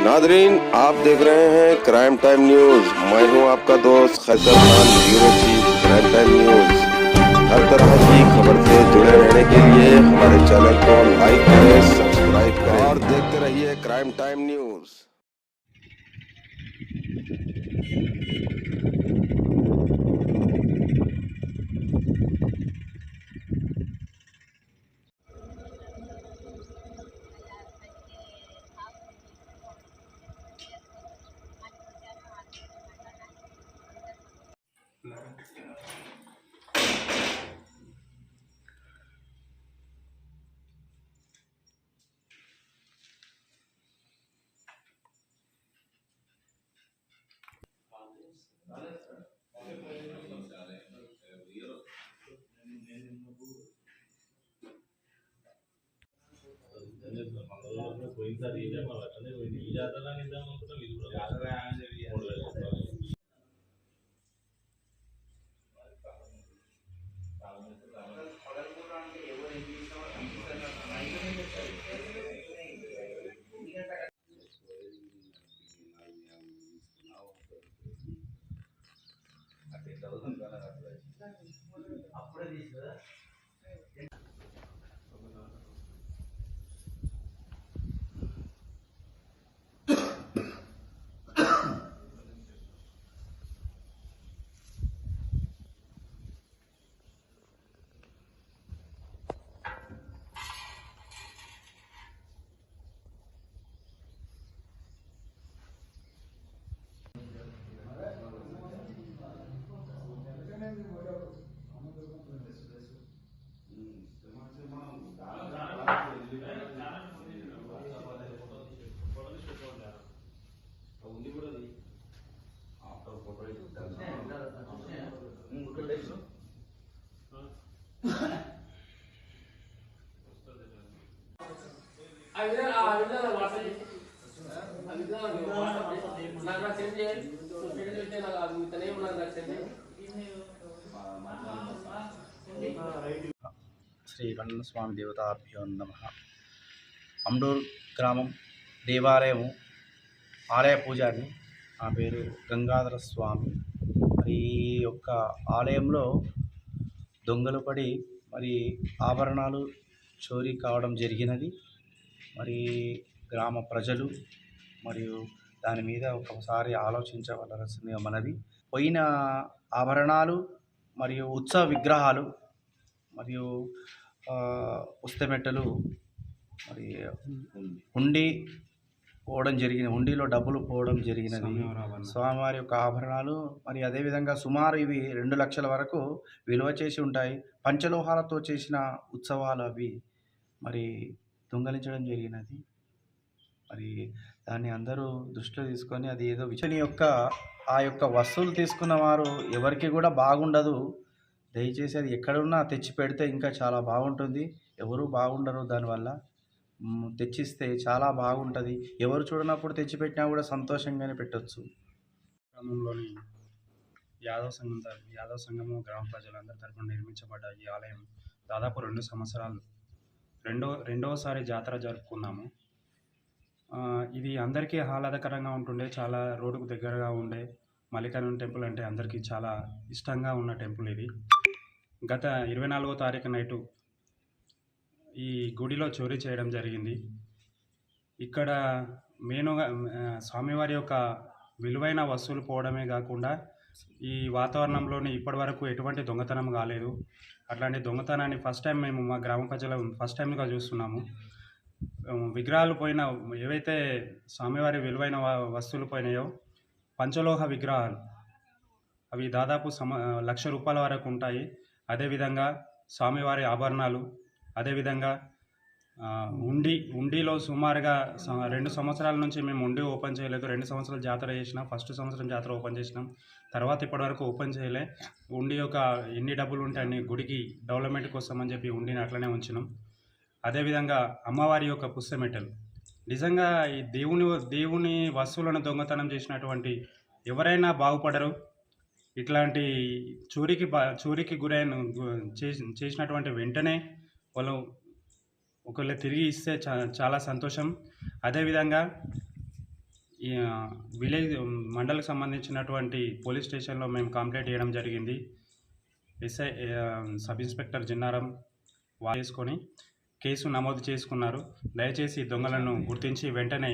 Nadreen, आप देख रहे हैं क्राइम टाइम न्यूज। मैं हूं आपका दोस्त Qaiser Khan, bureau chief crime time news. हर तरह की खबर से जुड़े रहने के लिए हमारे चैनल को लाइक करें, सब्सक्राइब करें और देखते रहिए क्राइम टाइम न्यूज। పోయినసారి ఇదే మా అట్లనే పోయింది. ఈ జాతరలో ఇద్దాం అనుకుంటాం, ఇది కూడా 3,000 రూపాయలు. అప్పుడే తీసుకురా శ్రీ వన్నస్వామి దేవతాభ్యో నమః. అమ్డూర్ గ్రామం దేవాలయము ఆలయ పూజారిని. నా పేరు గంగాధర స్వామి. మరి ఈ యొక్క ఆలయంలో దొంగలు పడి మరి ఆభరణాలు చోరీ కావడం జరిగినది. మరి గ్రామ ప్రజలు మరియు దాని మీద ఒకసారి ఆలోచించవలసిందిగా మనది. పోయిన ఆభరణాలు మరియు ఉత్సవ విగ్రహాలు మరియు పుస్తమెట్టలు మరి హుండీ పోవడం జరిగినది. హుండీలో డబ్బులు పోవడం జరిగినది. స్వామివారి యొక్క ఆభరణాలు మరి అదేవిధంగా సుమారు ఇవి 2 లక్షల వరకు విలువ చేసి ఉంటాయి. పంచలోహాలతో చేసిన ఉత్సవాలు అవి మరి దొంగలించడం జరిగినది. మరి దాన్ని అందరూ దృష్టిలో తీసుకొని అది ఏదో విషయం యొక్క ఆ యొక్క వస్తువులు తీసుకున్న వారు ఎవరికి కూడా బాగుండదు. దయచేసి అది ఎక్కడున్నా తెచ్చి పెడితే ఇంకా చాలా బాగుంటుంది. ఎవరు బాగుండరు దానివల్ల. తెచ్చిస్తే చాలా బాగుంటుంది. ఎవరు చూడనప్పుడు తెచ్చిపెట్టినా కూడా సంతోషంగానే పెట్టవచ్చు. గ్రామంలోని యాదవ సంఘము గ్రామ ప్రజలందరి తరఫున నిర్మించబడ్డ ఈ ఆలయం దాదాపు 2 సంవత్సరాలు రెండవసారి జాతర జరుపుకున్నాము. ఇది అందరికీ ఆహ్లాదకరంగా ఉంటుండే, చాలా రోడ్డుకు దగ్గరగా ఉండే మల్లికార్జున టెంపుల్ అంటే అందరికీ చాలా ఇష్టంగా ఉన్న టెంపుల్ ఇది. గత 24వ తారీఖు నైటు ఈ గుడిలో చోరీ చేయడం జరిగింది. ఇక్కడ మెయిన్గా స్వామివారి యొక్క విలువైన వస్తువులు పోవడమే కాకుండా ఈ వాతావరణంలోని ఇప్పటివరకు ఎటువంటి దొంగతనం కాలేదు. అట్లాంటి దొంగతనాన్ని ఫస్ట్ టైం మేము మా గ్రామ ప్రజలు ఫస్ట్ టైంగా చూస్తున్నాము. విగ్రహాలు పోయిన ఏవైతే స్వామివారి విలువైన వస్తువులు పోయినాయో పంచలోహ విగ్రహాలు, అవి దాదాపు 1,00,000 రూపాయల వరకు ఉంటాయి. అదేవిధంగా స్వామివారి ఆభరణాలు, అదేవిధంగా ఉండిలో సుమారుగా 2 సంవత్సరాల నుంచి మేము ఉండి ఓపెన్ చేయలేదు. 2 సంవత్సరాలు జాతర చేసినాం. ఫస్ట్ సంవత్సరం జాతర ఓపెన్ చేసినాం, తర్వాత ఇప్పటివరకు ఓపెన్ చేయలే. ఉండి యొక్క ఎన్ని డబ్బులు ఉంటే అన్ని గుడికి డెవలప్మెంట్ కోసం అని చెప్పి ఉండిని అట్లనే ఉంచినాం. అదేవిధంగా అమ్మవారి యొక్క పుస్తమెట్టలు, నిజంగా ఈ దేవుని వస్తువులను దొంగతనం చేసినటువంటి ఎవరైనా బాగుపడరు. ఇట్లాంటి చోరీకి చేసినటువంటి వెంటనే వాళ్ళు ఒకవేళ తిరిగి ఇస్తే చాలా సంతోషం. అదేవిధంగా ఈ విలేజ్ మండలకు సంబంధించినటువంటి పోలీస్ స్టేషన్లో మేము కంప్లైంట్ చేయడం జరిగింది. సబ్ ఇన్స్పెక్టర్ జిన్నారం చేసుకొని కేసు నమోదు చేసుకున్నారు. దయచేసి దొంగలను గుర్తించి వెంటనే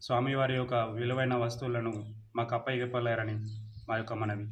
స్వామివారి యొక్క విలువైన వస్తువులను మాకు అప్పగివ్వలేరని మా యొక్క మనవి.